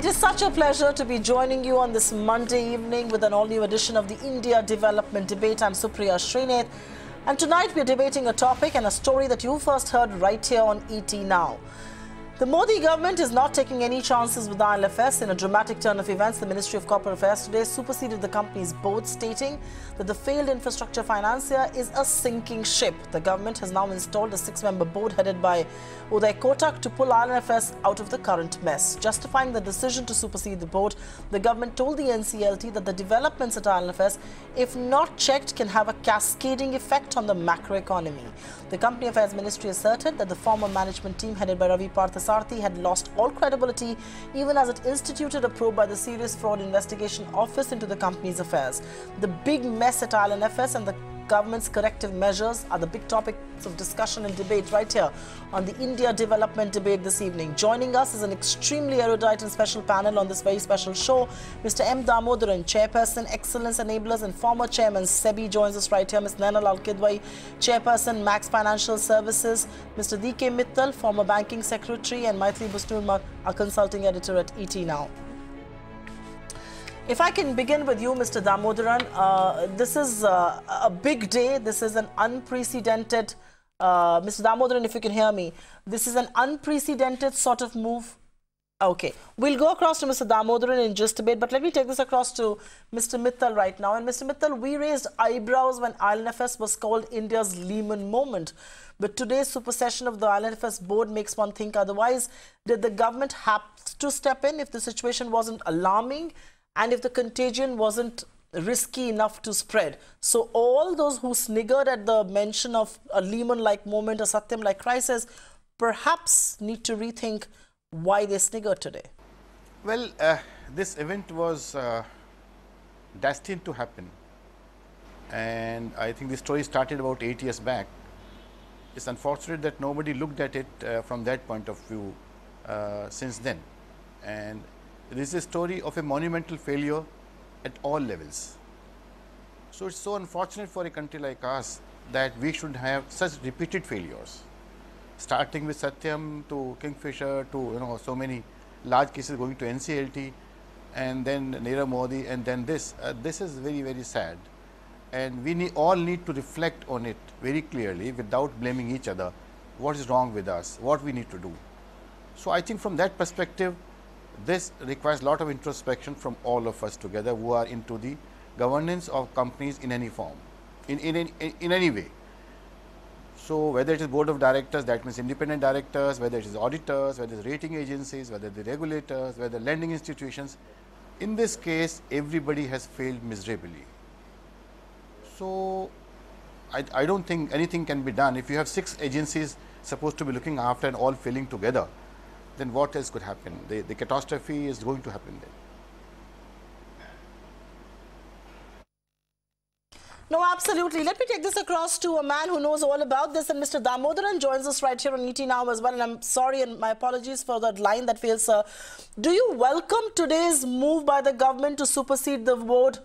It is such a pleasure to be joining you on this Monday evening with an all-new edition of the India Development Debate. I'm Supriya Shrinate, and tonight we're debating a topic and a story that you first heard right here on ET Now. The Modi government is not taking any chances with IL&FS. In a dramatic turn of events, the Ministry of Corporate Affairs today superseded the company's board, stating that the failed infrastructure financier is a sinking ship. The government has now installed a 6-member board headed by Uday Kotak to pull IL&FS out of the current mess. Justifying the decision to supersede the board, the government told the NCLT that the developments at IL&FS, if not checked, can have a cascading effect on the macroeconomy. The Company Affairs Ministry asserted that the former management team headed by Ravi Parthasarathi had lost all credibility even as it instituted a probe by the Serious Fraud Investigation Office into the company's affairs. The big mess at IL&FS and the government's corrective measures are the big topics of discussion and debate right here on the India Development Debate this evening. Joining us is an extremely erudite and special panel on this very special show. Mr. M. Damodaran, Chairperson, Excellence Enablers and former Chairman SEBI joins us right here. Ms. Naina Lalkidwai, Chairperson, Max Financial Services. Mr. D.K. Mittal, former Banking Secretary, and Maithili Busnurma, a consulting editor at ET Now. If I can begin with you, Mr. Damodaran, this is a big day. This is an unprecedented, Mr. Damodaran, if you can hear me, this is an unprecedented sort of move. Okay, we'll go across to Mr. Damodaran in just a bit, but let me take this across to Mr. Mittal right now. And Mr. Mittal, we raised eyebrows when IL&FS was called India's Lehman moment. But today's supersession of the IL&FS board makes one think otherwise. Did the government have to step in if the situation wasn't alarming? And if the contagion wasn't risky enough to spread? So all those who sniggered at the mention of a Lehman-like moment, a Satyam-like crisis, perhaps need to rethink why they sniggered today. Well, this event was destined to happen. And I think the story started about 8 years back. It's unfortunate that nobody looked at it from that point of view since then. And this is a story of a monumental failure at all levels. So, it's so unfortunate for a country like us that we should have such repeated failures, starting with Satyam to Kingfisher to so many large cases going to NCLT, and then Nirav Modi, and then this. This is very, very sad, and we all need to reflect on it very clearly without blaming each other. What is wrong with us? What we need to do? So, I think from that perspective, this requires a lot of introspection from all of us together who are into the governance of companies in any form, in any way. So, whether it is board of directors, that means independent directors, whether it is auditors, whether it is rating agencies, whether the regulators, whether lending institutions, in this case everybody has failed miserably. So, I don't think anything can be done. If you have 6 agencies supposed to be looking after and all failing together, then what else could happen? The catastrophe is going to happen then. No, absolutely. Let me take this across to a man who knows all about this, and Mr. Damodaran joins us right here on ET Now as well. And I'm sorry and my apologies for that line that fails, sir. Do you welcome today's move by the government to supersede the board?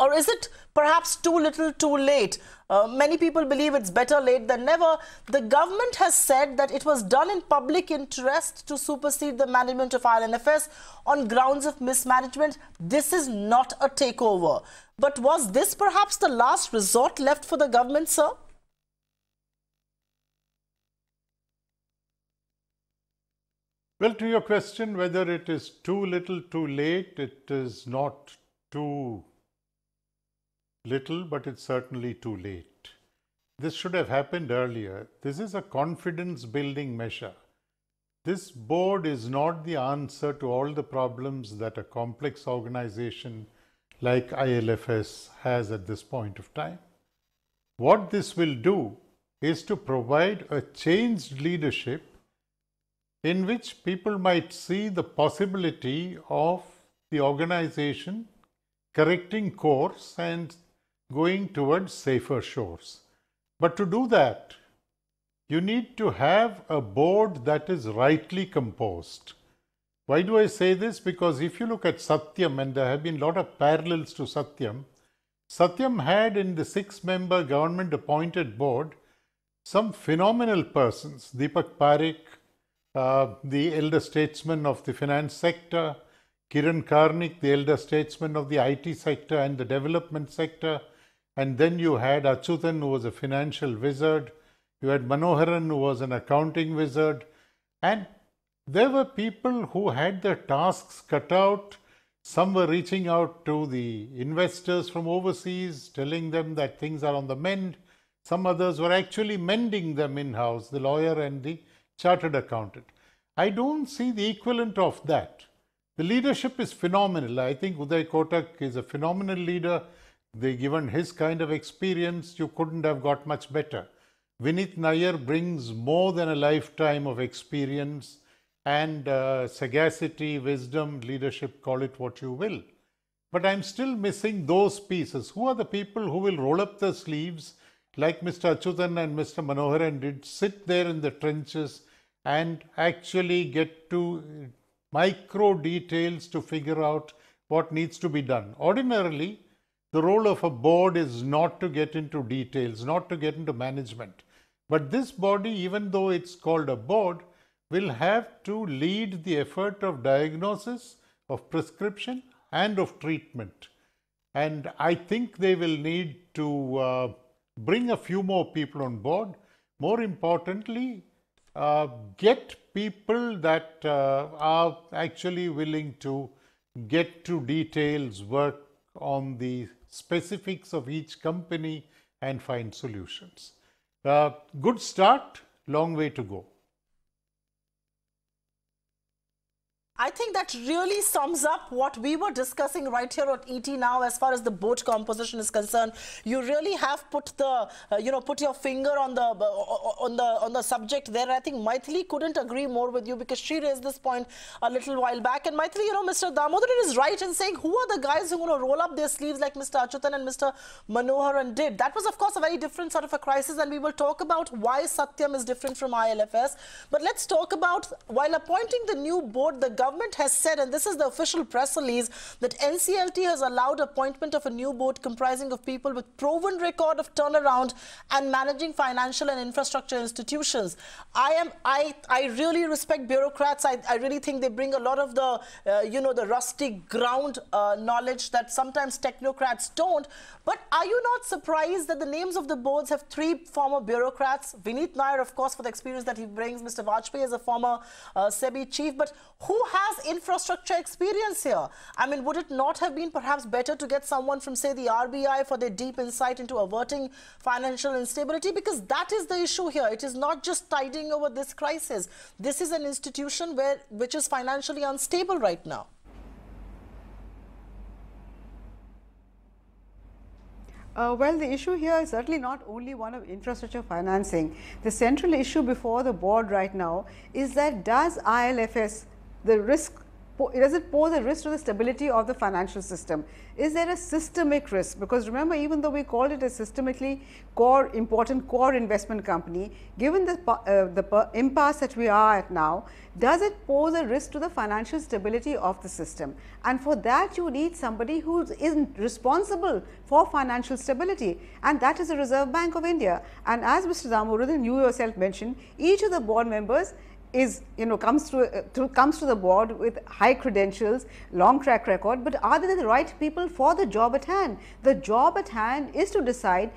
Or is it perhaps too little too late? Many people believe it's better late than never. The government has said that it was done in public interest to supersede the management of IL&FS on grounds of mismanagement. This is not a takeover. But was this perhaps the last resort left for the government, sir? Well, to your question, whether it is too little too late, it is not too little, but it's certainly too late. This should have happened earlier. This is a confidence building measure. This board is not the answer to all the problems that a complex organization like IL&FS has at this point of time. What this will do is to provide a changed leadership in which people might see the possibility of the organization correcting course and going towards safer shores. But to do that, you need to have a board that is rightly composed. Why do I say this? Because if you look at Satyam, and there have been a lot of parallels to Satyam, Satyam had in the 6-member government appointed board some phenomenal persons, Deepak Parekh, the elder statesman of the finance sector, Kiran Karnik, the elder statesman of the IT sector and the development sector. And then you had Achyutan, who was a financial wizard. You had Manoharan, who was an accounting wizard. And there were people who had their tasks cut out. Some were reaching out to the investors from overseas, telling them that things are on the mend. Some others were actually mending them in-house, the lawyer and the chartered accountant. I don't see the equivalent of that. The leadership is phenomenal. I think Uday Kotak is a phenomenal leader. Given his kind of experience, you couldn't have got much better. Vineet Nair brings more than a lifetime of experience and sagacity, wisdom, leadership, call it what you will. But I'm still missing those pieces. Who are the people who will roll up their sleeves like Mr. Achyutan and Mr. Manoharan did, sit there in the trenches and actually get to micro details to figure out what needs to be done? Ordinarily, the role of a board is not to get into details, not to get into management. But this body, even though it's called a board, will have to lead the effort of diagnosis, of prescription and of treatment. And I think they will need to bring a few more people on board. More importantly, get people that are actually willing to get to details, work on the specifics of each company and find solutions. Good start, long way to go. I think that really sums up what we were discussing right here at ET now as far as the board composition is concerned. You really have put the, put your finger on the subject there. I think Maithili couldn't agree more with you because she raised this point a little while back. And Maithili, Mr. Damodaran is right in saying who are the guys who are going to roll up their sleeves like Mr. Achyutan and Mr. Manoharan did. That was, of course, a very different sort of a crisis, and we will talk about why Satyam is different from IL&FS. But let's talk about, while appointing the new board, the government has said, and this is the official press release, that NCLT has allowed appointment of a new board comprising of people with proven record of turnaround and managing financial and infrastructure institutions. I really respect bureaucrats. I really think they bring a lot of the, the rusty ground knowledge that sometimes technocrats don't. But are you not surprised that the names of the boards have 3 former bureaucrats? Vineet Nair, of course, for the experience that he brings. Mr. Vajpayee is a former SEBI chief. But who has infrastructure experience here? I mean, would it not have been perhaps better to get someone from, say, the RBI for their deep insight into averting financial instability? Because that is the issue here. It is not just tiding over this crisis. This is an institution which is financially unstable right now. Well, the issue here is certainly not only one of infrastructure financing. The central issue before the board right now is that does IL&FS, does it pose a risk to the stability of the financial system? Is there a systemic risk? Because remember, even though we called it a systemically important core investment company, given the impasse that we are at now, does it pose a risk to the financial stability of the system? And for that, you need somebody who is responsible for financial stability, and that is the Reserve Bank of India. And as Mr. Damodaran, you yourself mentioned, each of the board members is comes to the board with high credentials, long track record, but are they the right people for the job at hand? The job at hand is to decide,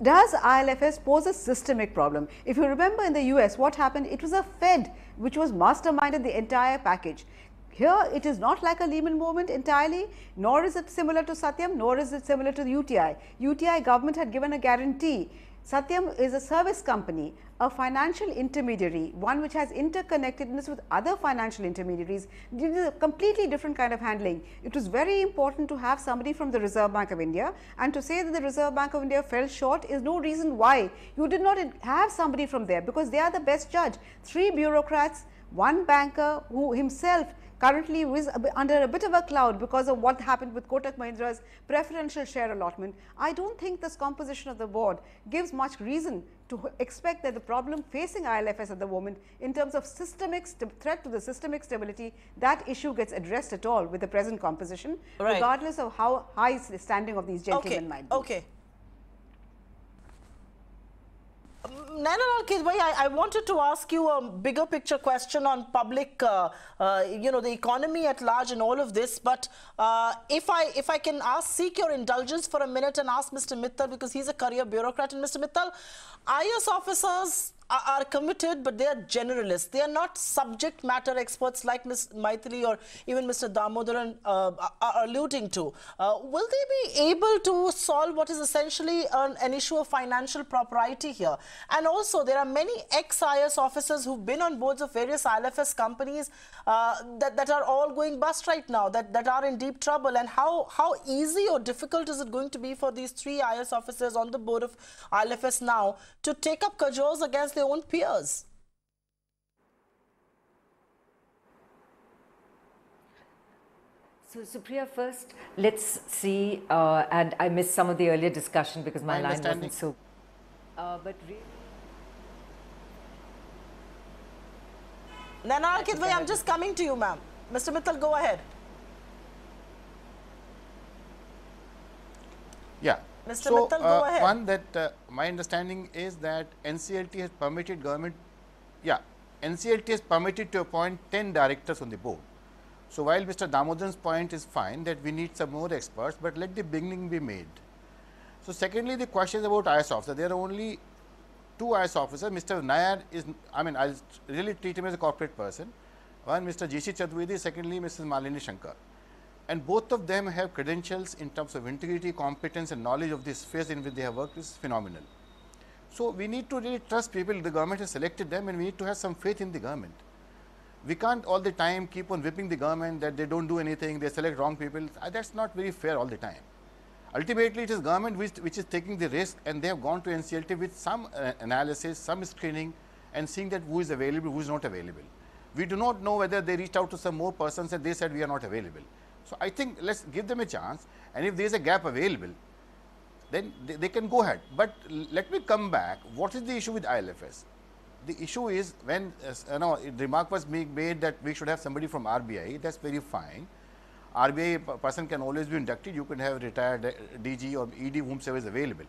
does IL&FS pose a systemic problem? If you remember in the US, what happened? It was a Fed which was masterminded the entire package. Here it is not like a Lehman moment entirely, nor is it similar to Satyam, nor is it similar to the UTI. UTI government had given a guarantee. Satyam is a service company, a financial intermediary, one which has interconnectedness with other financial intermediaries. This is a completely different kind of handling. It was very important to have somebody from the Reserve Bank of India, and to say that the Reserve Bank of India fell short is no reason why you did not have somebody from there, because they are the best judge. 3 bureaucrats, 1 banker who himself currently is under a bit of a cloud because of what happened with Kotak Mahindra's preferential share allotment. I don't think this composition of the board gives much reason to expect that the problem facing IL&FS at the moment in terms of systemic threat to the systemic stability, that issue gets addressed at all with the present composition, right, regardless of how high the standing of these gentlemen might be. Okay. Nainal Kidwai, I wanted to ask you a bigger picture question on public, the economy at large and all of this. But if I can seek your indulgence for a minute and ask Mr. Mittal, because he's a career bureaucrat. And Mr. Mittal, IS officers are committed, but they are generalists. They are not subject matter experts like Ms. Maithili or even Mr. Damodaran are alluding to. Will they be able to solve what is essentially an issue of financial propriety here? And also, there are many ex-IS officers who've been on boards of various IL&FS companies that are all going bust right now, that are in deep trouble. And how easy or difficult is it going to be for these 3 IS officers on the board of IL&FS now to take up cajoles against their own peers? So, Supriya, first, let's see, and I missed some of the earlier discussion because my line wasn't so. But really, Nainal Kidwai, I'm just coming to you, ma'am. Mr. Mittal, go ahead. Yeah. Mr. Mittal, go ahead. One, that my understanding is that NCLT has permitted government, NCLT has permitted to appoint 10 directors on the board. So, while Mr. Damodaran's point is fine that we need some more experts, but let the beginning be made. So, secondly, the question is about IS officers. There are only 2 IS officers. Mr. Nair is, I'll really treat him as a corporate person. One, Mr. G.C. Chaturvedi, secondly, Mrs. Malini Shankar. And both of them have credentials in terms of integrity, competence and knowledge of this phase in which they have worked is phenomenal. So, we need to really trust people. The government has selected them and we need to have some faith in the government. We can't all the time keep on whipping the government that they don't do anything, they select wrong people. That's not very fair all the time. Ultimately, it is government which is taking the risk, and they have gone to NCLT with some analysis, some screening and seeing that who is available, who is not available. We do not know whether they reached out to some more persons and they said we are not available. So, I think let's give them a chance, and if there is a gap available, then they can go ahead. But let me come back. What is the issue with IL&FS? The issue is when the remark was made that we should have somebody from RBI. That's very fine. RBI person can always be inducted. You can have retired DG or ED, whomsoever is available.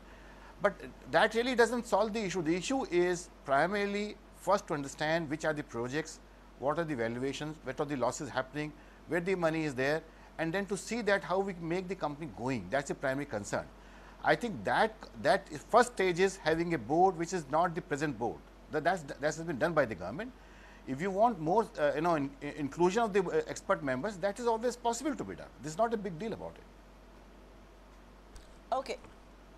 But that really doesn't solve the issue. The issue is primarily first to understand which are the projects, what are the valuations, what are the losses happening, where the money is there, and then to see that how we make the company going. That's the primary concern. I think that first stage is having a board which is not the present board. That has been done by the government. If you want more, inclusion of the expert members, that is always possible to be done. This is not a big deal about it.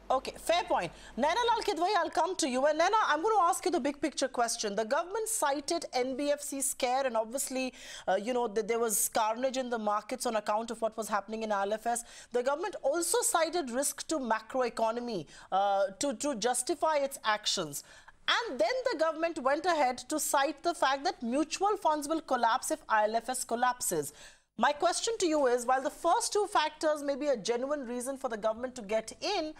Okay, fair point. Nainal Kidwai, I'll come to you. And Naina, I'm going to ask you the big picture question. The government cited NBFC scare, and obviously, there was carnage in the markets on account of what was happening in IL&FS. The government also cited risk to macroeconomy to justify its actions. And then the government went ahead to cite the fact that mutual funds will collapse if IL&FS collapses. My question to you is, while the first 2 factors may be a genuine reason for the government to get in,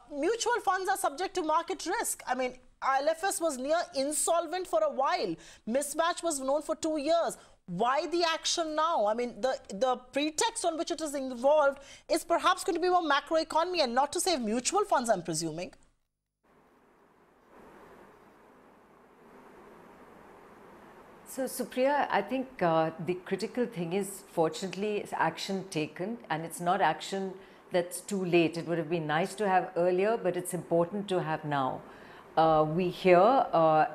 mutual funds are subject to market risk. I mean, IL&FS was near insolvent for a while. Mismatch was known for 2 years. Why the action now? I mean, the pretext on which it is involved is perhaps going to be more macroeconomy and not to save mutual funds, I'm presuming. So, Supriya, I think the critical thing is, fortunately, it's action taken, and it's not action that's too late. It would have been nice to have earlier, but it's important to have now. We hear,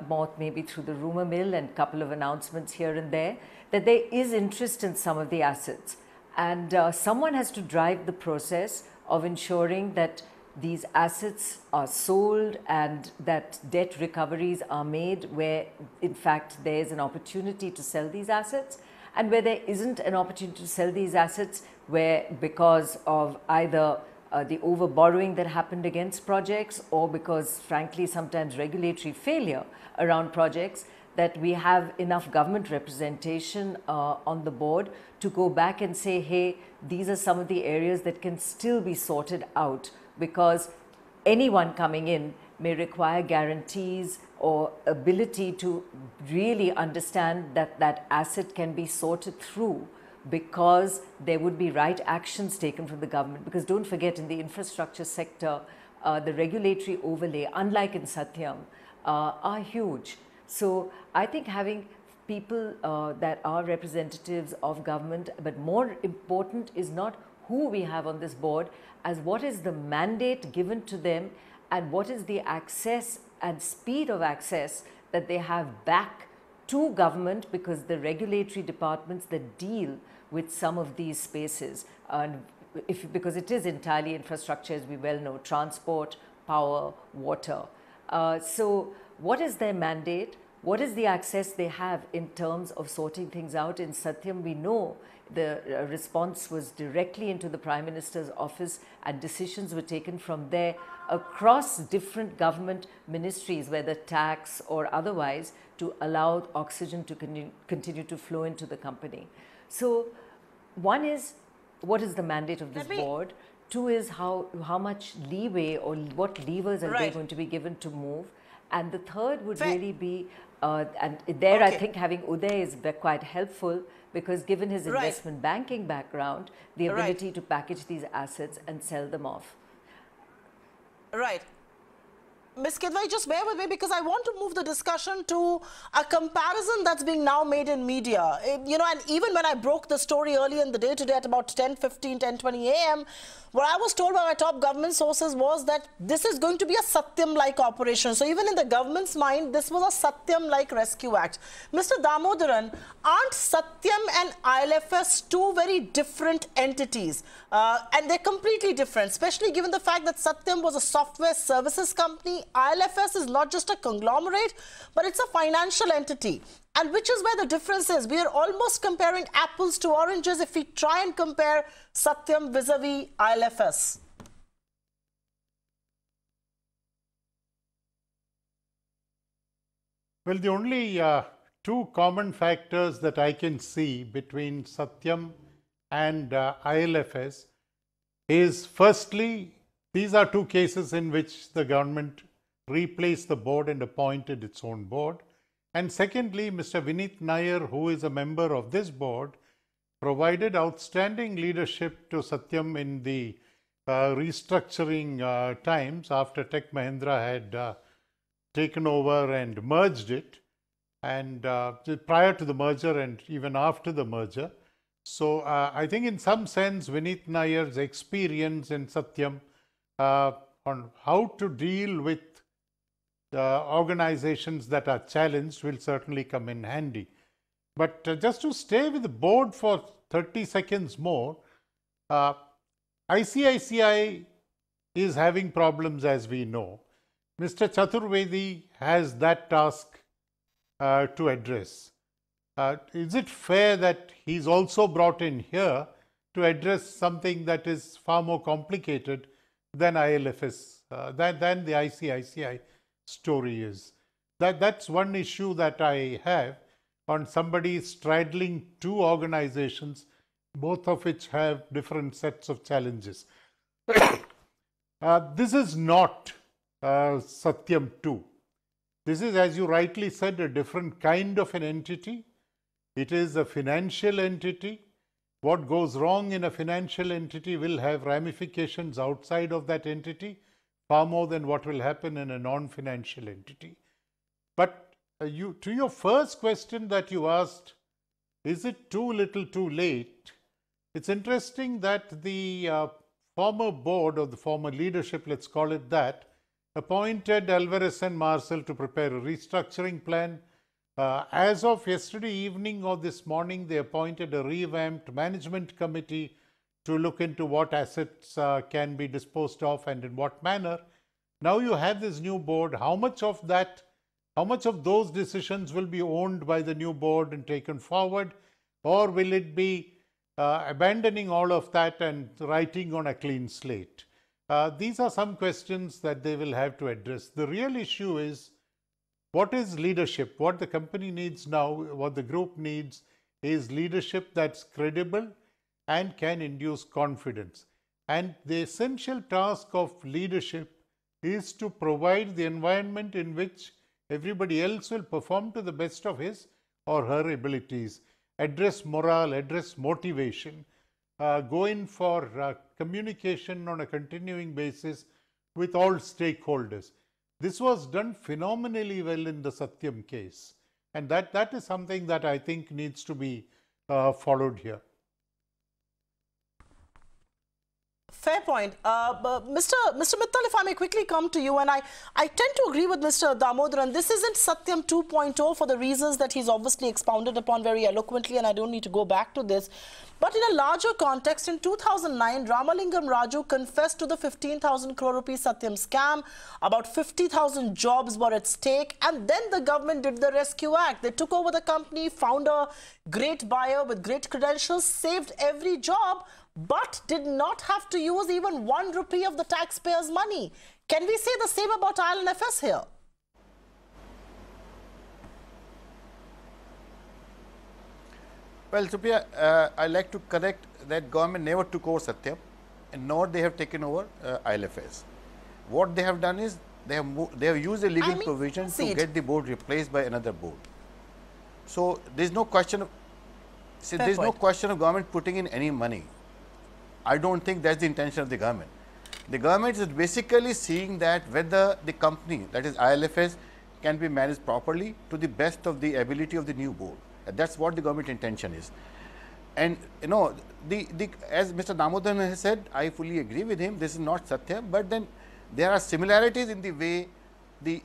more maybe through the rumor mill and a couple of announcements here and there, that there is interest in some of the assets. And someone has to drive the process of ensuring that these assets are sold and that debt recoveries are made where, in fact, there is an opportunity to sell these assets, and where there isn't an opportunity to sell these assets, where because of either the over borrowing that happened against projects, or because, frankly, sometimes regulatory failure around projects, that we have enough government representation on the board to go back and say, hey, these are some of the areas that can still be sorted out, because anyone coming in may require guarantees or ability to really understand that that asset can be sorted through, because there would be right actions taken from the government. Because don't forget, in the infrastructure sector, the regulatory overlay, unlike in Satyam, are huge. So I think having people that are representatives of government, but more important is not who we have on this board, as what is the mandate given to them and what is the access and speed of access that they have back to government, because the regulatory departments that deal with some of these spaces, and because it is entirely infrastructure, as we well know, transport, power, water. So what is their mandate? What is the access they have in terms of sorting things out? In Satyam, we know the response was directly into the Prime Minister's office, and decisions were taken from there across different government ministries, whether tax or otherwise, to allow oxygen to continue to flow into the company. So one is, what is the mandate of this board? Two is how much leeway or what levers are they going to be given to move? And the third would really be, and there I think having Uday is quite helpful, because given his investment banking background, the ability to package these assets and sell them off. Right. Ms. Kidwai, just bear with me, because I want to move the discussion to a comparison that's being now made in media. You know, and even when I broke the story earlier in the day today at about 10:15, 10:20 a.m., what I was told by my top government sources was that this is going to be a Satyam-like operation. So even in the government's mind, this was a Satyam-like rescue act. Mr. Damodaran, aren't Satyam and IL&FS two very different entities? And they're completely different, especially given the fact that Satyam was a software services company. IL&FS is not just a conglomerate, but it's a financial entity. And which is where the difference is. We are almost comparing apples to oranges if we try and compare Satyam vis-a-vis IL&FS. Well, the only two common factors that I can see between Satyam and IL&FS is, firstly, these are two cases in which the government replaced the board and appointed its own board. And secondly, Mr. Vineet Nair, who is a member of this board, provided outstanding leadership to Satyam in the restructuring times after Tech Mahindra had taken over and merged it, and prior to the merger and even after the merger. So I think in some sense, Vineet Nair's experience in Satyam on how to deal with organizations that are challenged will certainly come in handy. But just to stay with the board for 30 seconds more, ICICI is having problems, as we know. Mr. Chaturvedi has that task to address. Is it fair that he's also brought in here to address something that is far more complicated than IL&FS, than the ICICI story is? That's one issue that I have on somebody straddling two organizations, both of which have different sets of challenges. This is not Satyam 2. This is, as you rightly said, a different kind of an entity. It is a financial entity. What goes wrong in a financial entity will have ramifications outside of that entity, far more than what will happen in a non-financial entity. But to your first question that you asked, is it too little too late? It's interesting that the former board, or the former leadership, let's call it that, appointed Alvarez and Marcel to prepare a restructuring plan. As of yesterday evening or this morning, they appointed a revamped management committee to look into what assets can be disposed of and in what manner. Now you have this new board. How much of those decisions will be owned by the new board and taken forward, or will it be abandoning all of that and writing on a clean slate? These are some questions that they will have to address. The real issue is, what is leadership? What the company needs now, what the group needs, is leadership that's credible and can induce confidence. And the essential task of leadership is to provide the environment in which everybody else will perform to the best of his or her abilities, address morale, address motivation, go in for communication on a continuing basis with all stakeholders. This was done phenomenally well in the Satyam case, and that is something that I think needs to be followed here. Fair point. Mr. Mittal, if I may quickly come to you, and I tend to agree with Mr. Damodaran. This isn't Satyam 2.0 for the reasons that he's obviously expounded upon very eloquently, and I don't need to go back to this. But in a larger context, in 2009, Ramalingam Raju confessed to the 15,000 crore rupees Satyam scam. About 50,000 jobs were at stake, and then the government did the Rescue Act. They took over the company, found a great buyer with great credentials, saved every job, but did not have to use even 1 rupee of the taxpayers' money. Can we say the same about IL&FS here? Well, Supriya, I like to correct that government never took over Satyam, and nor they have taken over IL&FS. What they have done is they have used a legal provision to get the board replaced by another board. So there is no question of no question of government putting in any money. I don't think that's the intention of the government. The government is basically seeing that whether the company, that is IL&FS, can be managed properly to the best of the ability of the new board. That's what the government intention is. And you know, as Mr. Damodaran has said, I fully agree with him. This is not Satyam, but then there are similarities in the way the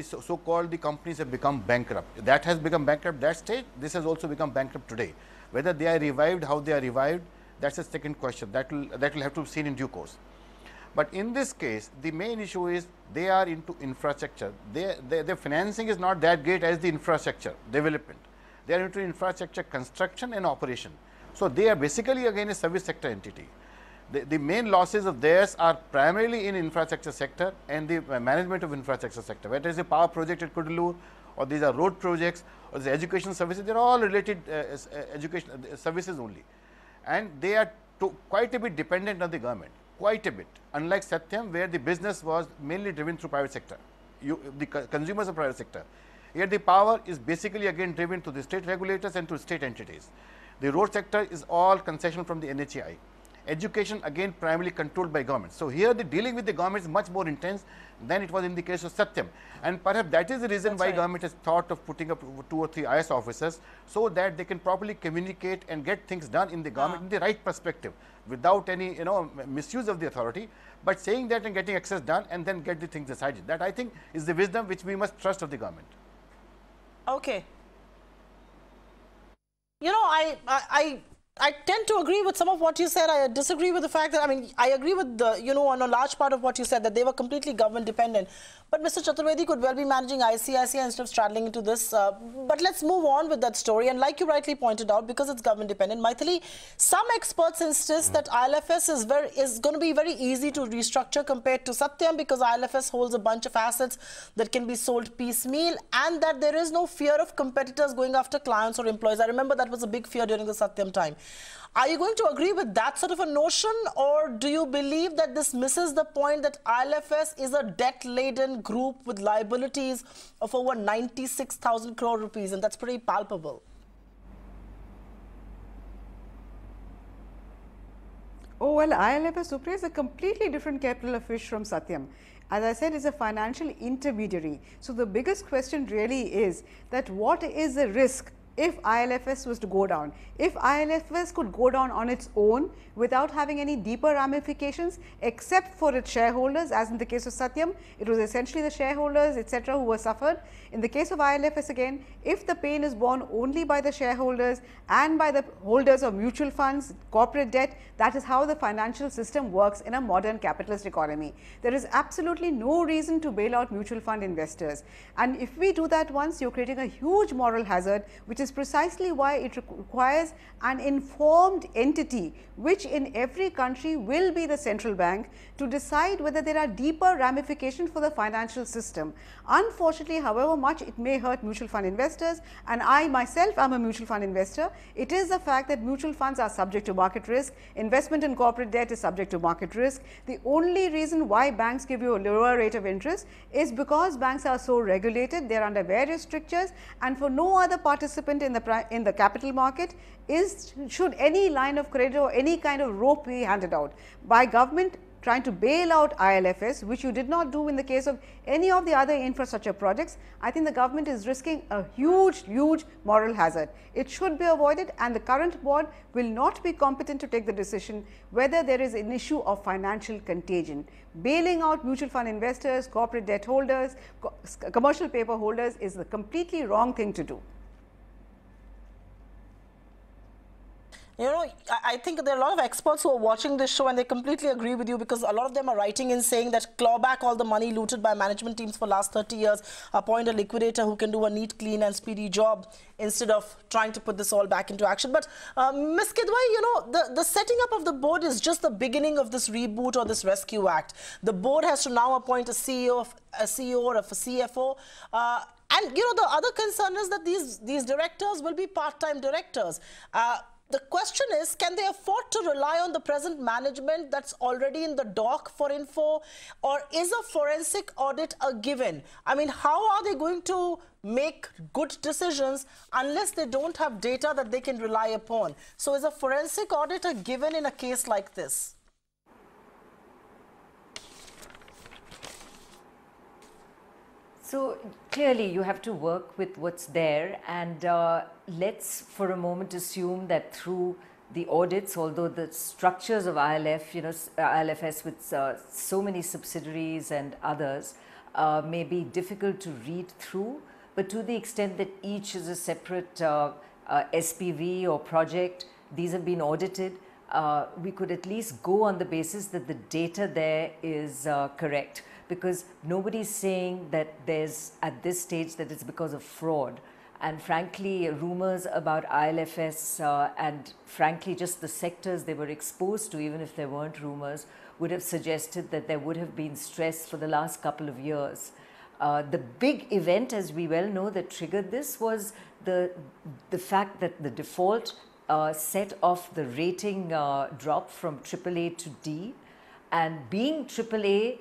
so-called the companies have become bankrupt. That has become bankrupt that stage. This has also become bankrupt today. Whether they are revived, how they are revived, that's a second question. That will have to be seen in due course. But in this case, the main issue is they are into infrastructure. Their financing is not that great as the infrastructure development. They are into infrastructure construction and operation. So they are basically again a service sector entity. The main losses of theirs are primarily in infrastructure sector and the management of infrastructure sector. Whether it is a power project at Kudalur, or these are road projects, or the education services, they are all related education services only. And they are quite a bit dependent on the government, quite a bit. Unlike Satyam, where the business was mainly driven through private sector, the consumers of private sector. Here the power is basically again driven to the state regulators and to state entities. The road sector is all concession from the NHAI. Education again primarily controlled by government. So here the dealing with the government is much more intense than it was in the case of Satyam. And perhaps that is the reason why government has thought of putting up 2 or 3 IS officers, so that they can properly communicate and get things done in the government in the right perspective, without any misuse of the authority, but saying that and getting access done and then get the things decided. That I think is the wisdom which we must trust of the government. Okay. You know, I tend to agree with some of what you said. I disagree with the fact that, I mean, I agree with the, on a large part of what you said, that they were completely government dependent. But Mr. Chaturvedi could well be managing ICICI instead of straddling into this. But let's move on with that story. And like you rightly pointed out, because it's government dependent, Maithili, some experts insist that IL&FS is going to be very easy to restructure compared to Satyam, because IL&FS holds a bunch of assets that can be sold piecemeal, and that there is no fear of competitors going after clients or employees. I remember that was a big fear during the Satyam time. Are you going to agree with that sort of a notion, or do you believe that this misses the point that IL&FS is a debt-laden group with liabilities of over 96,000 crore rupees, and that's pretty palpable? Oh, well, IL&FS, Supriya, is a completely different kettle of fish from Satyam. As I said, it's a financial intermediary. So the biggest question really is that what is the risk if IL&FS was to go down? If IL&FS could go down on its own without having any deeper ramifications except for its shareholders, as in the case of Satyam, it was essentially the shareholders, etc., who were suffered. In the case of IL&FS again, if the pain is borne only by the shareholders and by the holders of mutual funds, corporate debt, that is how the financial system works in a modern capitalist economy. There is absolutely no reason to bail out mutual fund investors. And if we do that once, you're creating a huge moral hazard, which is precisely why it requires an informed entity, which in every country will be the central bank, to decide whether there are deeper ramifications for the financial system. Unfortunately, however much it may hurt mutual fund investors, and I myself am a mutual fund investor, it is the fact that mutual funds are subject to market risk, investment in corporate debt is subject to market risk. The only reason why banks give you a lower rate of interest is because banks are so regulated, they are under various strictures, and for no other participant in the capital market should any line of credit or any kind of rope be handed out by government. trying to bail out IL&FS, which you did not do in the case of any of the other infrastructure projects, I think the government is risking a huge moral hazard. It should be avoided, and the current board will not be competent to take the decision whether there is an issue of financial contagion. Bailing out mutual fund investors, corporate debt holders, commercial paper holders is the completely wrong thing to do. You know, I think there are a lot of experts who are watching this show and they completely agree with you, because a lot of them are writing in saying that claw back all the money looted by management teams for last 30 years, appoint a liquidator who can do a neat, clean and speedy job instead of trying to put this all back into action. But Ms. Kidwai, you know, the setting up of the board is just the beginning of this reboot or this rescue act. The board has to now appoint a CEO or a CFO. And, you know, the other concern is that these directors will be part-time directors. The question is, can they afford to rely on the present management that's already in the dock for info, or is a forensic audit a given? I mean, how are they going to make good decisions unless they don't have data that they can rely upon? So is a forensic audit a given in a case like this? So clearly you have to work with what's there, and let's for a moment assume that through the audits, although the structures of IL&FS with so many subsidiaries and others may be difficult to read through, but to the extent that each is a separate SPV or project, these have been audited, we could at least go on the basis that the data there is correct. Because nobody's saying that there's, at this stage, that it's because of fraud. And frankly, rumors about IL&FS and frankly just the sectors they were exposed to, even if there weren't rumors, would have suggested that there would have been stress for the last couple of years. The big event, as we well know, that triggered this was the fact that the default set off the rating drop from AAA to D. And being AAA,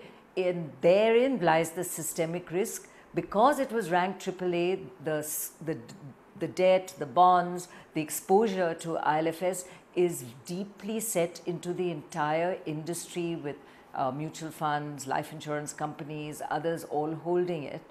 therein lies the systemic risk. Because it was ranked AAA, the debt, the bonds, the exposure to IL&FS is deeply set into the entire industry, with mutual funds, life insurance companies, others all holding it.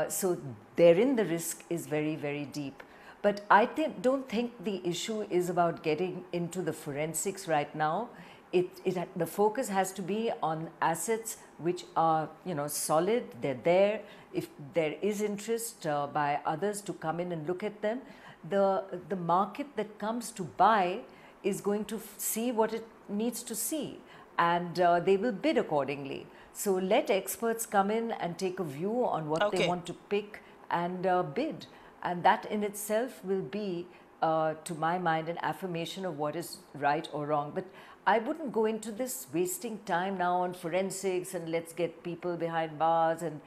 So therein the risk is very deep. But I don't think the issue is about getting into the forensics right now. The focus has to be on assets which are, you know, solid, they're there. If there is interest by others to come in and look at them, the market that comes to buy is going to see what it needs to see, and they will bid accordingly. So let experts come in and take a view on what they want to pick and bid, and that in itself will be, to my mind, an affirmation of what is right or wrong. But I wouldn't go into this wasting time now on forensics and let's get people behind bars, and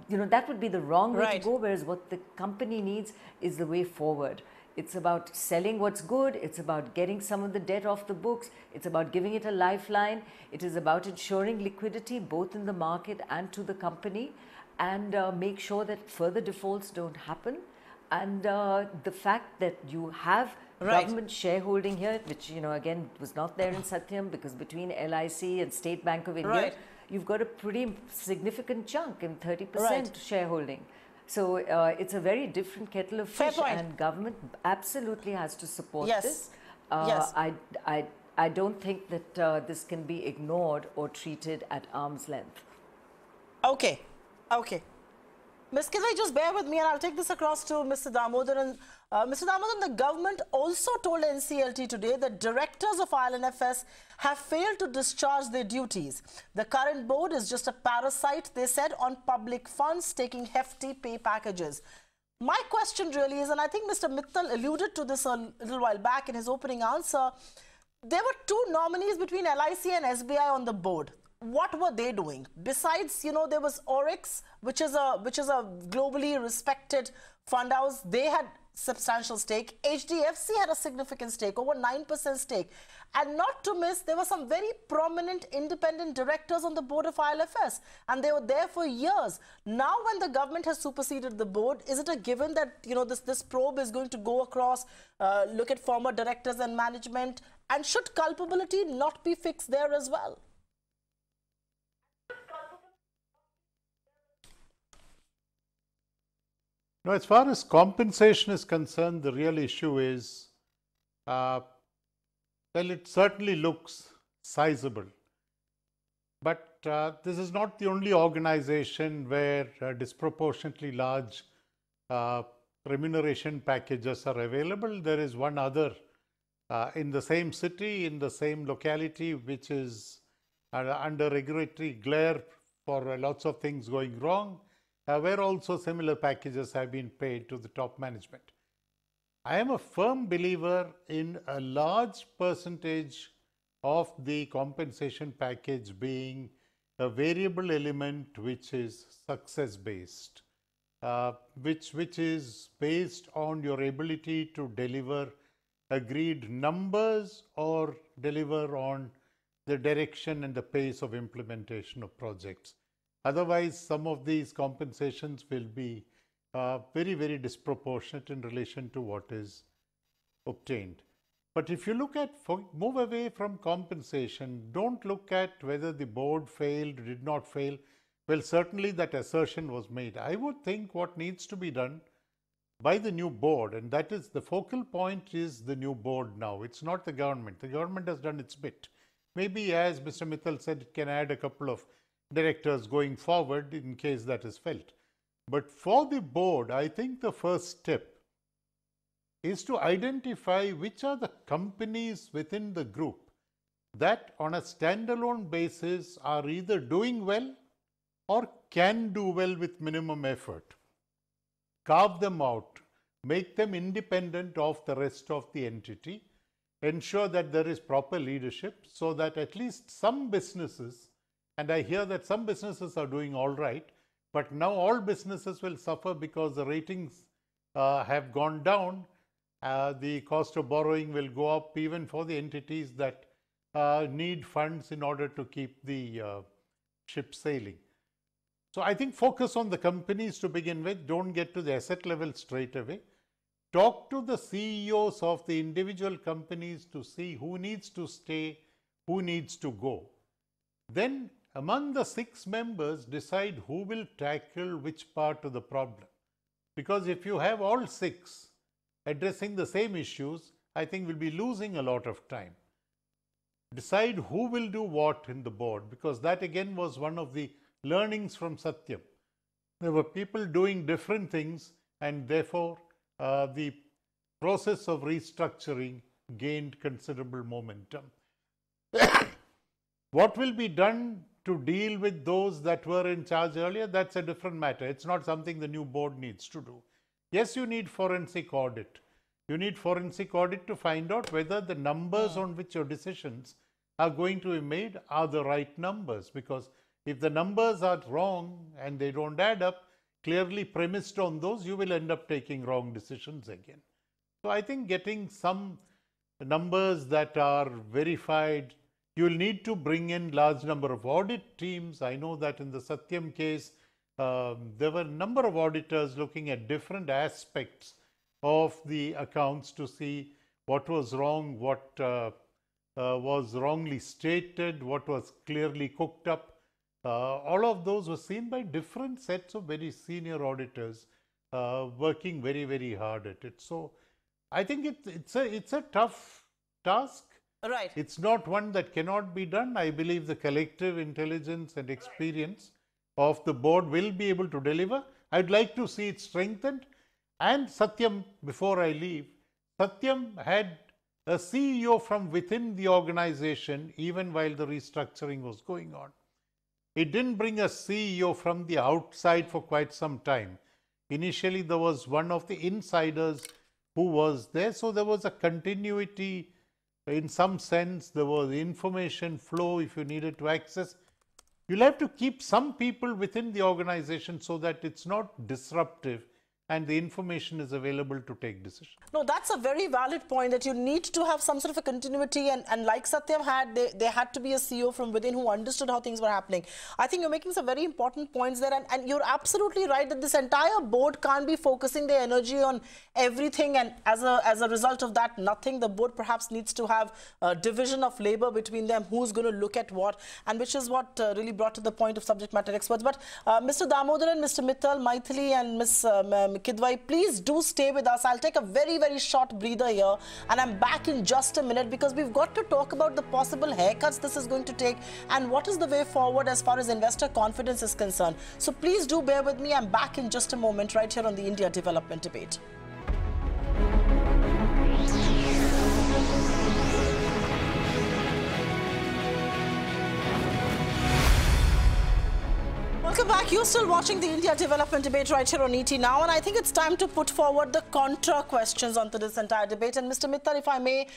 you know, that would be the wrong way to go, whereas what the company needs is the way forward. It's about selling what's good, it's about getting some of the debt off the books, it's about giving it a lifeline, it is about ensuring liquidity both in the market and to the company, and make sure that further defaults don't happen. And the fact that you have government shareholding here, which, you know, again was not there in Satyam, because between LIC and State Bank of India, you've got a pretty significant chunk in 30% shareholding. So it's a very different kettle of fish, and government absolutely has to support this. I don't think that this can be ignored or treated at arm's length. Okay. Ms. Kidwai, just bear with me and I'll take this across to Mr. Damodaran. Mr. Damodaran, the government also told NCLT today that directors of IL&FS have failed to discharge their duties. The current board is just a parasite, they said, on public funds, taking hefty pay packages. My question really is, and I think Mr. Mittal alluded to this a little while back in his opening answer, there were two nominees between LIC and SBI on the board. What were they doing? Besides, you know, there was Oryx, which is a globally respected fund house. They had substantial stake. HDFC had a significant stake, over 9% stake. And not to miss, there were some very prominent independent directors on the board of IL&FS, and they were there for years. Now, when the government has superseded the board, is it a given that, you know, this probe is going to go across, look at former directors and management, and should culpability not be fixed there as well? Now, as far as compensation is concerned, the real issue is, well, it certainly looks sizable. But this is not the only organization where disproportionately large remuneration packages are available. There is one other in the same city, in the same locality, which is under regulatory glare for lots of things going wrong, where also similar packages have been paid to the top management. I am a firm believer in a large percentage of the compensation package being a variable element which is success based, which is based on your ability to deliver agreed numbers or deliver on the direction and the pace of implementation of projects. Otherwise, some of these compensations will be very, very disproportionate in relation to what is obtained. But if you look at, move away from compensation, don't look at whether the board failed, did not fail. Well, certainly that assertion was made. I would think what needs to be done by the new board, and that is the focal point is the new board now. It's not the government. The government has done its bit. Maybe, as Mr. Mittal said, it can add a couple of directors going forward in case that is felt. But for the board, I think the first step is to identify which are the companies within the group that on a standalone basis are either doing well or can do well with minimum effort. Carve them out, make them independent of the rest of the entity, ensure that there is proper leadership so that at least some businesses, and I hear that some businesses are doing all right, but now all businesses will suffer because the ratings have gone down. The cost of borrowing will go up even for the entities that need funds in order to keep the ship sailing. So I think focus on the companies to begin with. Don't get to the asset level straight away. Talk to the CEOs of the individual companies to see who needs to stay, who needs to go. Then among the 6 members, decide who will tackle which part of the problem. Because if you have all 6 addressing the same issues, I think we'll be losing a lot of time. Decide who will do what in the board, because that again was one of the learnings from Satyam. There were people doing different things, and therefore the process of restructuring gained considerable momentum. What will be done to deal with those that were in charge earlier? That's a different matter. It's not something the new board needs to do. Yes, you need forensic audit. You need forensic audit to find out whether the numbers on which your decisions are going to be made are the right numbers. Because if the numbers are wrong and they don't add up, clearly premised on those, you will end up taking wrong decisions again. So I think getting some numbers that are verified, you will need to bring in large number of audit teams. I know that in the Satyam case, there were a number of auditors looking at different aspects of the accounts to see what was wrong, what was wrongly stated, what was clearly cooked up. All of those were seen by different sets of very senior auditors working very, very hard at it. So I think it's a tough task. Right. It's not one that cannot be done. I believe the collective intelligence and experience of the board will be able to deliver. I'd like to see it strengthened. And Satyam, before I leave, Satyam had a CEO from within the organization even while the restructuring was going on. It didn't bring a CEO from the outside for quite some time. Initially, there was one of the insiders who was there. So there was a continuity. In some sense, there was information flow if you needed to access. You'll have to keep some people within the organization so that it's not disruptive and the information is available to take decisions. No, that's a very valid point, that you need to have some sort of a continuity, and like Satyam had, there had to be a CEO from within who understood how things were happening. I think you're making some very important points there, and you're absolutely right that this entire board can't be focusing their energy on everything, and as a result of that, nothing. The board perhaps needs to have a division of labor between them, who's going to look at what, and which is what really brought to the point of subject matter experts. But Mr. Damodar and Mr. Mittal, Maithili and Ms. Kidwai. Please do stay with us. I'll take a very, very short breather here and I'm back in just a minute because we've got to talk about the possible haircuts this is going to take and what is the way forward as far as investor confidence is concerned. So please do bear with me. I'm back in just a moment right here on the India Development Debate. Welcome back. You're still watching the India Development Debate right here on ET Now, and I think it's time to put forward the contra questions onto this entire debate. And Mr. Mittal, if I may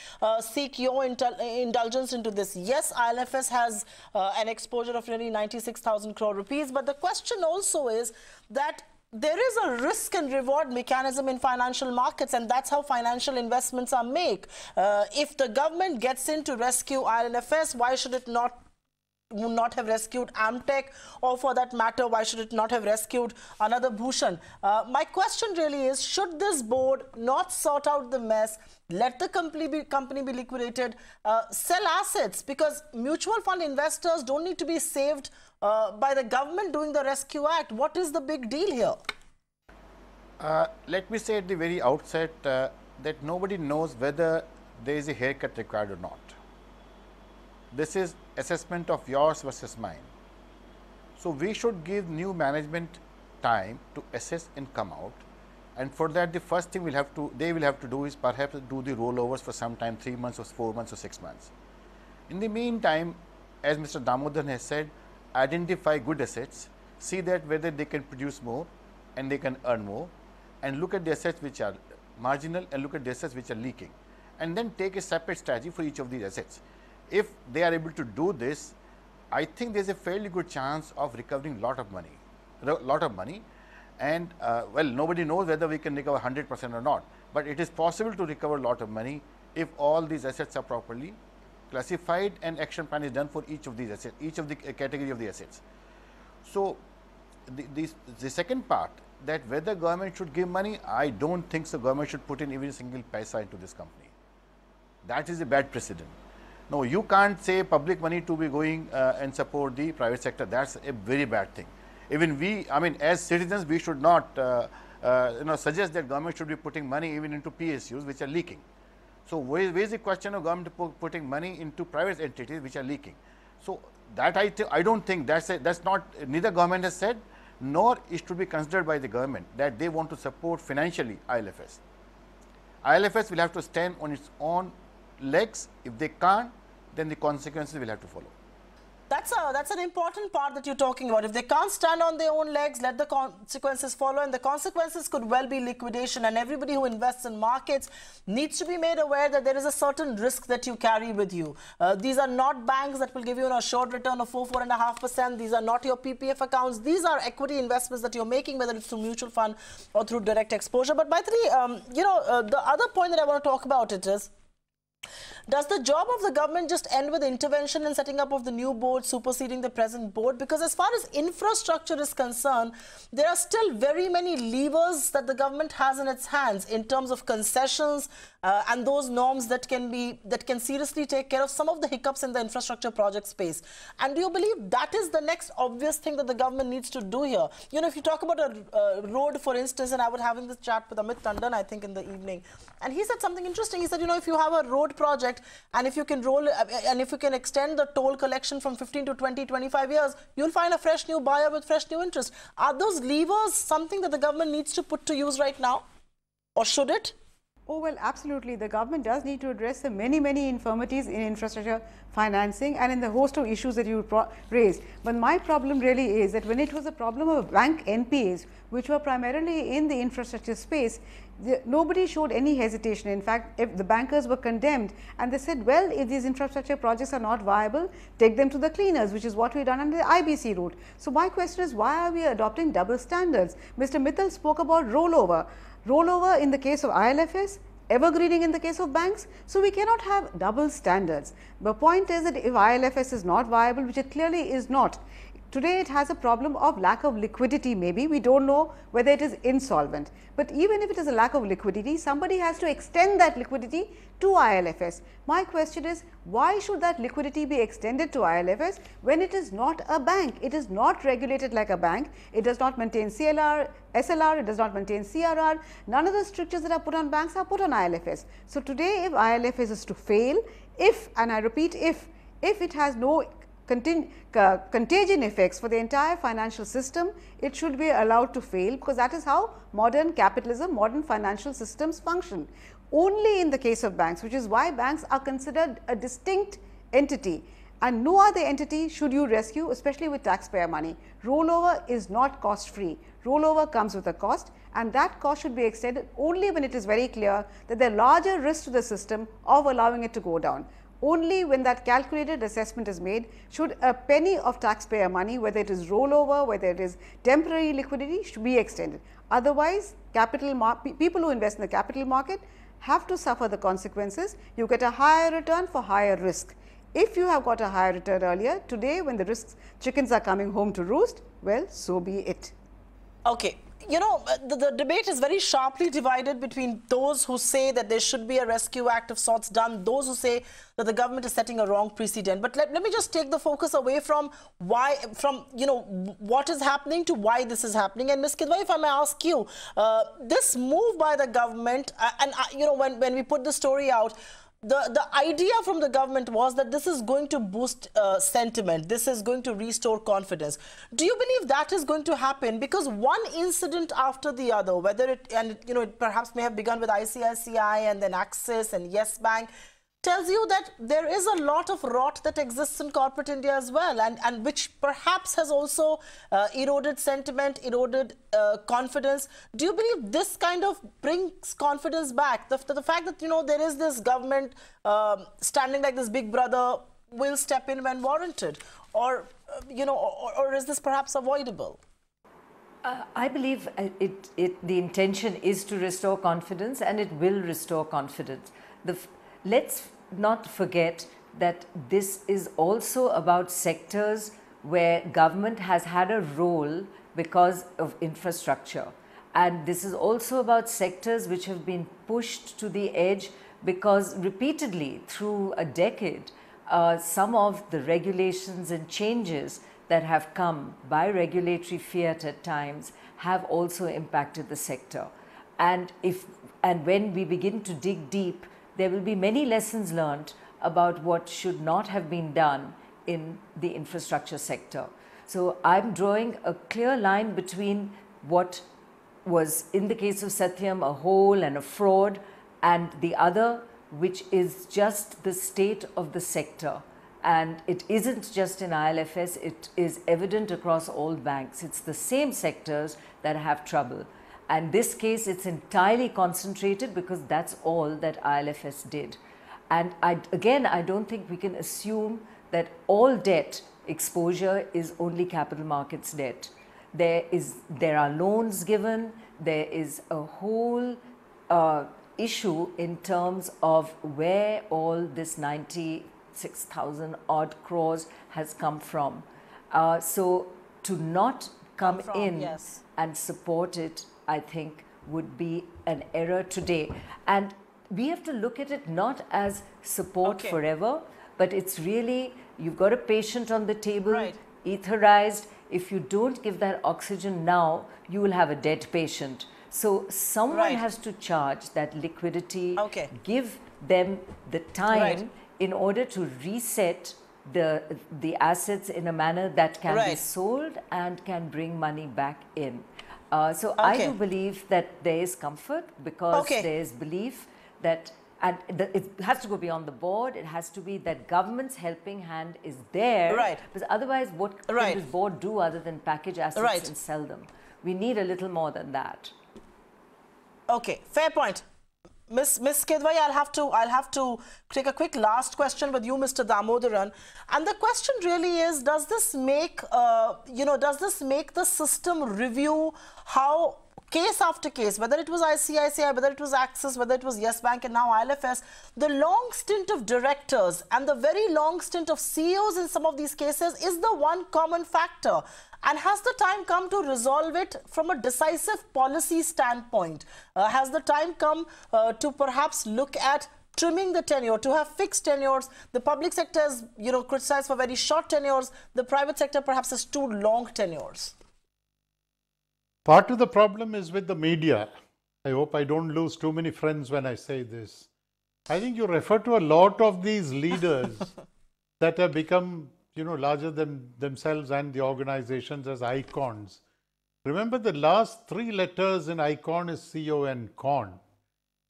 seek your indulgence into this. Yes, IL&FS has an exposure of nearly 96,000 crore rupees, but the question also is that there is a risk and reward mechanism in financial markets, and that's how financial investments are made. If the government gets in to rescue IL&FS, why should it not have rescued Amtech, or for that matter, why should it not have rescued another Bhushan? My question really is, should this board not sort out the mess, let the company be liquidated, sell assets? Because mutual fund investors don't need to be saved by the government doing the Rescue Act. What is the big deal here? Let me say at the very outset that nobody knows whether there is a haircut required or not. This is assessment of yours versus mine. So we should give new management time to assess and come out, and for that the first thing they will have to do is perhaps do the rollovers for some time, 3 months or 4 months or 6 months. In the meantime, as Mr. Damodaran has said, identify good assets, see that whether they can produce more and they can earn more, and look at the assets which are marginal and look at the assets which are leaking, and then take a separate strategy for each of these assets. If they are able to do this, I think there is a fairly good chance of recovering lot of money, and well, nobody knows whether we can recover 100% or not, but it is possible to recover a lot of money if all these assets are properly classified and action plan is done for each of these assets, each of the category of the assets. So the second part, that whether government should give money, I don't think so. Government should put in even a single paisa into this company. That is a bad precedent. No, you can't say public money to be going and support the private sector. That's a very bad thing. Even we, I mean, as citizens, we should not suggest that government should be putting money even into PSUs which are leaking. So where is the question of government putting money into private entities which are leaking? So that I don't think that's not, neither government has said, nor is to be considered by the government that they want to support financially IL&FS. IL&FS will have to stand on its own legs. If they can't, then the consequences will have to follow. That's an important part that you're talking about. If they can't stand on their own legs, let the consequences follow, and the consequences could well be liquidation. And everybody who invests in markets needs to be made aware that there is a certain risk that you carry with you. These are not banks that will give you a short return of 4.5%. These are not your PPF accounts. These are equity investments that you're making, whether it's through mutual fund or through direct exposure. But Maitri, the other point that I want to talk about it is, does the job of the government just end with intervention and setting up of the new board, superseding the present board? Because as far as infrastructure is concerned, there are still very many levers that the government has in its hands in terms of concessions and those norms that can seriously take care of some of the hiccups in the infrastructure project space. And do you believe that is the next obvious thing that the government needs to do here? You know, if you talk about a road, for instance, and I was having this chat with Amit Tandon, I think, in the evening, and he said something interesting. He said, you know, if you have a road project, and if you can extend the toll collection from 15 to 20, 25 years, you'll find a fresh new buyer with fresh new interest. Are those levers something that the government needs to put to use right now? Or should it? Oh, well, absolutely. The government does need to address the many infirmities in infrastructure financing and in the host of issues that you raised. But my problem really is that when it was a problem of bank NPAs, which were primarily in the infrastructure space, nobody showed any hesitation. In fact, if the bankers were condemned and they said, well, if these infrastructure projects are not viable, take them to the cleaners, which is what we've done under the IBC route. So my question is, why are we adopting double standards? Mr. Mittal spoke about rollover. Rollover in the case of IL&FS, evergreening in the case of banks. So we cannot have double standards. The point is that if IL&FS is not viable, which it clearly is not, Today it has a problem of lack of liquidity maybe. We don't know whether it is insolvent. But even if it is a lack of liquidity, somebody has to extend that liquidity to IL&FS. My question is, why should that liquidity be extended to IL&FS when it is not a bank? It is not regulated like a bank. It does not maintain CLR, SLR, it does not maintain CRR. None of the strictures that are put on banks are put on IL&FS. So today if IL&FS is to fail, if, and I repeat if it has no contagion effects for the entire financial system, it should be allowed to fail, because that is how modern capitalism, modern financial systems function. Only in the case of banks, which is why banks are considered a distinct entity, and no other entity should you rescue, especially with taxpayer money. Rollover is not cost free. Rollover comes with a cost, and that cost should be extended only when it is very clear that there are larger risks to the system of allowing it to go down. Only when that calculated assessment is made should a penny of taxpayer money, whether it is rollover, whether it is temporary liquidity, should be extended. Otherwise, people who invest in the capital market have to suffer the consequences. You get a higher return for higher risk. If you have got a higher return earlier, today when the chickens are coming home to roost, well, so be it. Okay. You know, the debate is very sharply divided between those who say that there should be a rescue act of sorts done, those who say that the government is setting a wrong precedent. But let me just take the focus away from what is happening to why this is happening. And Ms. Kidwai, if I may ask you, this move by the government, when we put the story out, the idea from the government was that this is going to boost sentiment, this is going to restore confidence. Do you believe that is going to happen? Because one incident after the other, whether it perhaps may have begun with ICICI and then Axis and Yes Bank, tells you that there is a lot of rot that exists in corporate India as well, and which perhaps has also eroded sentiment, eroded confidence. Do you believe this kind of brings confidence back? The fact that, there is this government standing like this big brother will step in when warranted, or is this perhaps avoidable? I believe the intention is to restore confidence, and it will restore confidence. Let's not forget that this is also about sectors where government has had a role because of infrastructure. And this is also about sectors which have been pushed to the edge because repeatedly through a decade, some of the regulations and changes that have come by regulatory fiat at times have also impacted the sector. And when we begin to dig deep, there will be many lessons learned about what should not have been done in the infrastructure sector. So I'm drawing a clear line between what was, in the case of Satyam, a hole and a fraud, and the other, which is just the state of the sector. And it isn't just in IL&FS, it is evident across all banks. It's the same sectors that have trouble. And this case, it's entirely concentrated because that's all that IL&FS did. And I don't think we can assume that all debt exposure is only capital markets debt. There are loans given, there is a whole issue in terms of where all this 96,000 odd crores has come from. So to not come in yes, and support it, I think, would be an error today. And we have to look at it not as support forever, but it's really, you've got a patient on the table, etherized. If you don't give that oxygen now, you will have a dead patient. So someone has to charge that liquidity, give them the time in order to reset the assets in a manner that can be sold and can bring money back in. So I do believe that there is comfort because there is belief that, and it has to go beyond the board, it has to be that government's helping hand is there, because otherwise what can this board do other than package assets and sell them? We need a little more than that. Okay, fair point. Miss Kidwai, I'll have to take a quick last question with you, Mr. Damodaran. And the question really is, does this make the system review how case after case, whether it was ICICI, whether it was Axis, whether it was Yes Bank and now IL&FS, the long stint of directors and the very long stint of CEOs in some of these cases is the one common factor. And has the time come to resolve it from a decisive policy standpoint? Has the time come to perhaps look at trimming the tenure, to have fixed tenures? The public sector is, criticized for very short tenures. The private sector perhaps has too long tenures. Part of the problem is with the media. I hope I don't lose too many friends when I say this. I think you refer to a lot of these leaders that have become, larger than themselves and the organizations as icons. Remember, the last three letters in icon is C-O-N,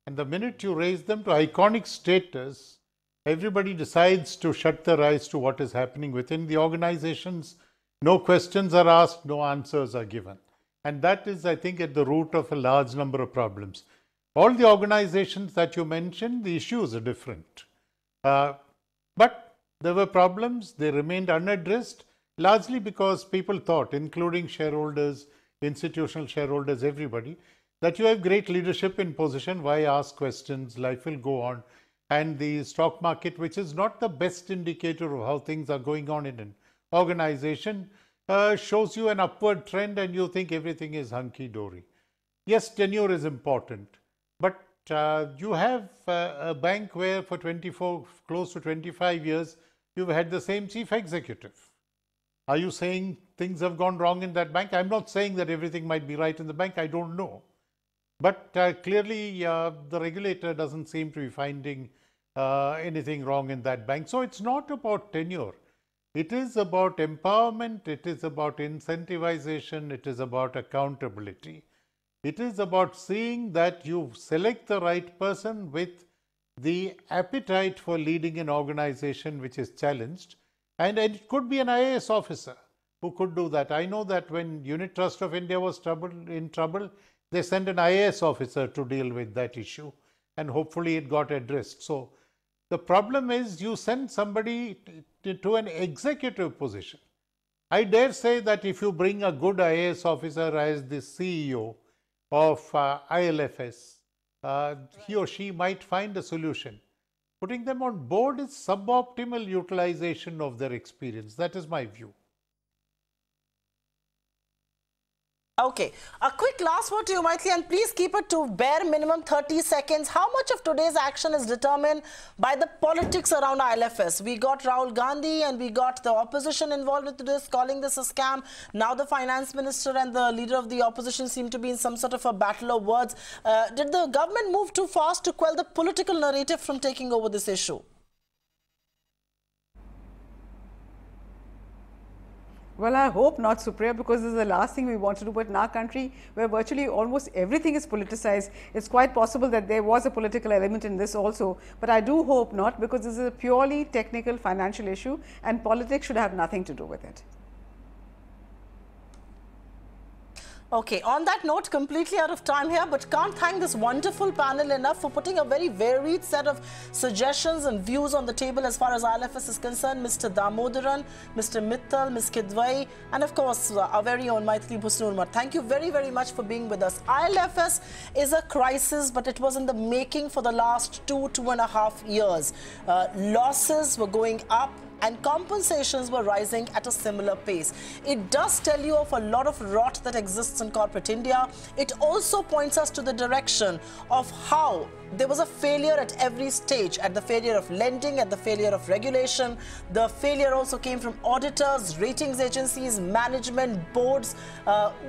and the minute you raise them to iconic status, everybody decides to shut their eyes to what is happening within the organizations. No questions are asked, no answers are given. And that is, I think, at the root of a large number of problems. All the organizations that you mentioned, the issues are different. But there were problems, they remained unaddressed, largely because people thought, including shareholders, institutional shareholders, everybody, that you have great leadership in position, why ask questions, life will go on. And the stock market, which is not the best indicator of how things are going on in an organization, shows you an upward trend and you think everything is hunky-dory. Yes, tenure is important, but you have a bank where for close to 25 years, you've had the same chief executive. Are you saying things have gone wrong in that bank? I'm not saying that everything might be right in the bank, I don't know. But clearly, the regulator doesn't seem to be finding anything wrong in that bank. So it's not about tenure. It is about empowerment, it is about incentivization, it is about accountability. It is about seeing that you select the right person with the appetite for leading an organization which is challenged. And it could be an IAS officer who could do that. I know that when Unit Trust of India was in trouble, they sent an IAS officer to deal with that issue, and hopefully it got addressed. So the problem is you send somebody to an executive position. I dare say that if you bring a good IAS officer as the CEO of IL&FS, he or she might find a solution. Putting them on board is suboptimal utilization of their experience. That is my view. Okay, a quick last word to you, Maithili, and please keep it to bare minimum 30 seconds. How much of today's action is determined by the politics around IL&FS? We got Rahul Gandhi and we got the opposition involved with this, calling this a scam. Now the finance minister and the leader of the opposition seem to be in some sort of a battle of words. Did the government move too fast to quell the political narrative from taking over this issue? Well, I hope not, Supriya, because this is the last thing we want to do. But in our country, where virtually almost everything is politicized, it's quite possible that there was a political element in this also. But I do hope not, because this is a purely technical financial issue and politics should have nothing to do with it. Okay, on that note, completely out of time here, but can't thank this wonderful panel enough for putting a very varied set of suggestions and views on the table as far as IL&FS is concerned. Mr. Damodaran, Mr. Mittal, Ms. Kidwai, and of course, our very own Maithili Bhusnurma. Thank you very, very much for being with us. IL&FS is a crisis, but it was in the making for the last 2.5 years. Losses were going up and compensations were rising at a similar pace. It does tell you of a lot of rot that exists in corporate India. It also points us to the direction of how there was a failure at every stage, at the failure of lending, at the failure of regulation. The failure also came from auditors, ratings agencies, management, boards.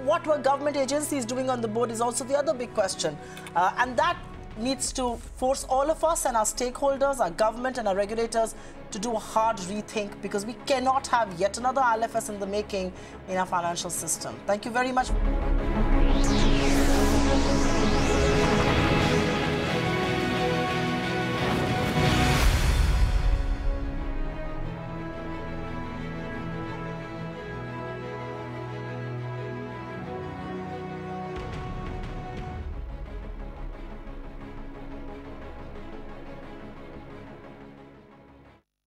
What were government agencies doing on the board is also the other big question. And that needs to force all of us and our stakeholders, our government and our regulators to do a hard rethink, because we cannot have yet another IL&FS in the making in our financial system. Thank you very much.